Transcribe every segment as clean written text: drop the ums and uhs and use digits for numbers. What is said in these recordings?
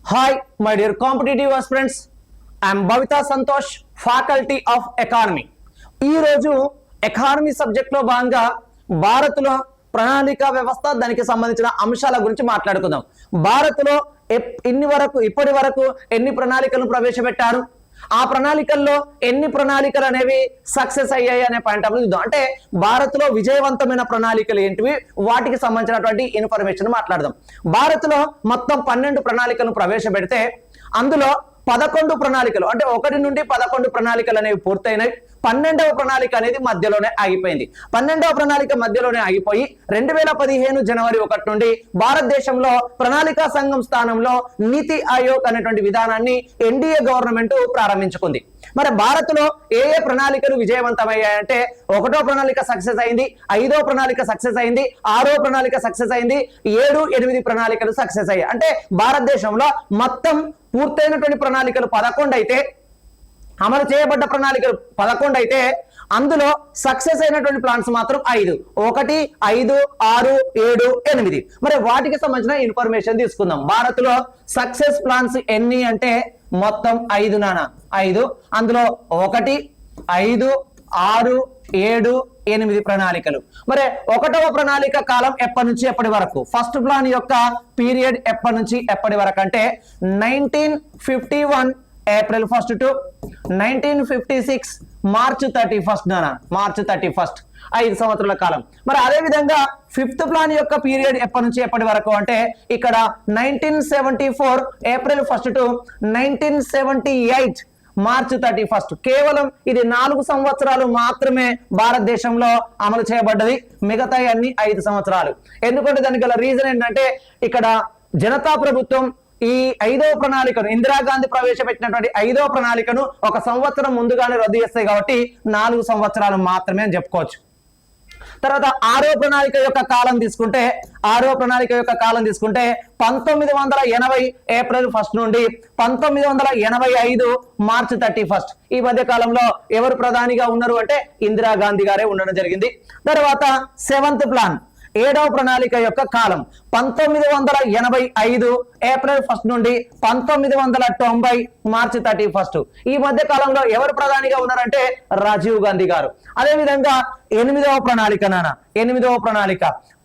Hi, my dear competitive aspirants. I am Bhavita Santosh, Faculty of Economy. ఈ రోజు economy subject లో భాగంగా భారత్లో ప్రణాళిక వ్యవస్థ దానికి సంబంధించిన అంశాల గురించి మాట్లాడుకుందాం. భారత్లో ఇప్పటి వరకు ఎన్ని ప్రణాళికలు ప్రవేశపెట్టారు, ఆ ప్రణాళికల్లో ఎన్ని ప్రణాళికలు అనేవి సక్సెస్ అయ్యాయి అనే పాయింట్ ఆఫ్ చూద్దాం. అంటే భారత్లో విజయవంతమైన ప్రణాళికలు ఏంటివి, వాటికి సంబంధించినటువంటి ఇన్ఫర్మేషన్ మాట్లాడదాం. భారత్లో మొత్తం 12 ప్రణాళికలను ప్రవేశపెడితే అందులో 11 ప్రణాళికలు అంటే 1 నుండి 11 ప్రణాళికలు అనేవి పూర్తయినాయి. 12వ ప్రణాళిక అనేది మధ్యలోనే ఆగిపోయింది. 12వ ప్రణాళిక మధ్యలోనే ఆగిపోయి 2015 జనవరి 1 నుండి భారతదేశంలో ప్రణాళికా సంఘం స్థానంలో నీతి ఆయోగ్ అనేటువంటి విధానాన్ని ఎన్డీఏ గవర్నమెంట్ ప్రారంభించుకుంది. మరి భారత్లో ఏ ప్రణాళికలు విజయవంతమయ్యాయంటే 1వ ప్రణాళిక సక్సెస్ అయింది, 5వ ప్రణాళిక సక్సెస్ అయింది, 6వ ప్రణాళిక సక్సెస్ అయింది, 7, 8 ప్రణాళికలు సక్సెస్ అయ్యాయి. అంటే భారతదేశంలో మొత్తం పూర్తయినటువంటి ప్రణాళికలు 11 అయితే, అమలు చేయబడ్డ ప్రణాళికలు 11 అయితే అందులో సక్సెస్ అయినటువంటి ప్లాన్స్ మాత్రం 5. 1, 5, 6, 7, 8. మరి వాటికి సంబంధించిన ఇన్ఫర్మేషన్ తీసుకుందాం. భారత్లో సక్సెస్ ప్లాన్స్ ఎన్ని అంటే మొత్తం 5 నానా 5. అందులో 1, 5, 6, 7, 8 ప్రణాళికలు. మరి 1వ ప్రణాళిక కాలం ఎప్పటి నుంచి ఎప్పటి వరకు, ఫస్ట్ ప్లాన్ యొక్క పీరియడ్ ఎప్పటి నుంచి ఎప్పటి వరకు అంటే 1951 ఏప్రిల్ 1 టు 1956 మార్చ్ 31 మార్చ్ 31, 5 సంవత్సరాల కాలం. మరి అదే విధంగా 5th ప్లాన్ యొక్క పీరియడ్ ఎప్పటి నుంచి ఎప్పటి వరకు అంటే ఇక్కడ 1974 ఏప్రిల్ 1 టు 1978 మార్చ్ 31. కేవలం ఇది 4 సంవత్సరాలు మాత్రమే భారతదేశంలో అమలు చేయబడ్డది, మిగతా అన్ని 5 సంవత్సరాలు. ఎందుకంటే దానికి గల రీజన్ ఏంటంటే ఇక్కడ జనతా ప్రభుత్వం ఈ 5వ ప్రణాళికను, ఇందిరాగాంధీ ప్రవేశపెట్టినటువంటి 5వ ప్రణాళికను 1 సంవత్సరం ముందుగానే రద్దు చేస్తాయి కాబట్టి 4 సంవత్సరాలు మాత్రమే అని చెప్పుకోవచ్చు. తర్వాత 6వ ప్రణాళిక యొక్క కాలం తీసుకుంటే 1980 ఏప్రిల్ 1 నుండి 1985 మార్చ్ 31. ఈ మధ్య కాలంలో ఎవరు ప్రధానిగా ఉన్నారు అంటే ఇందిరాగాంధీ గారే ఉండడం జరిగింది. తర్వాత 7th ప్లాన్ 7వ ప్రణాళిక యొక్క కాలం 1985 ఏప్రిల్ 1 నుండి 1990 మార్చి 31. ఈ మధ్య కాలంలో ఎవరు ప్రధానిగా ఉన్నారంటే రాజీవ్ గాంధీ గారు. అదేవిధంగా 8వ ప్రణాళిక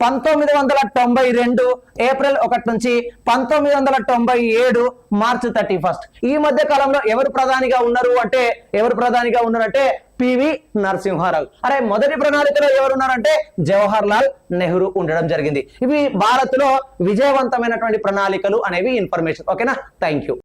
1992 ఏప్రిల్ 1 నుంచి 1997 మార్చి 31. ఈ మధ్య కాలంలో ఎవరు ప్రధానిగా ఉన్నారంటే పివి నరసింహారావు. అరే మొదటి ప్రణాళికలో ఎవరున్నారంటే జవహర్ లాల్ నెహ్రూ ఉండడం జరిగింది. ఇవి భారత్లో విజయవంతమైనటువంటి ప్రణాళికలు అనేవి ఇన్ఫర్మేషన్. ఓకేనా, థ్యాంక్ యూ.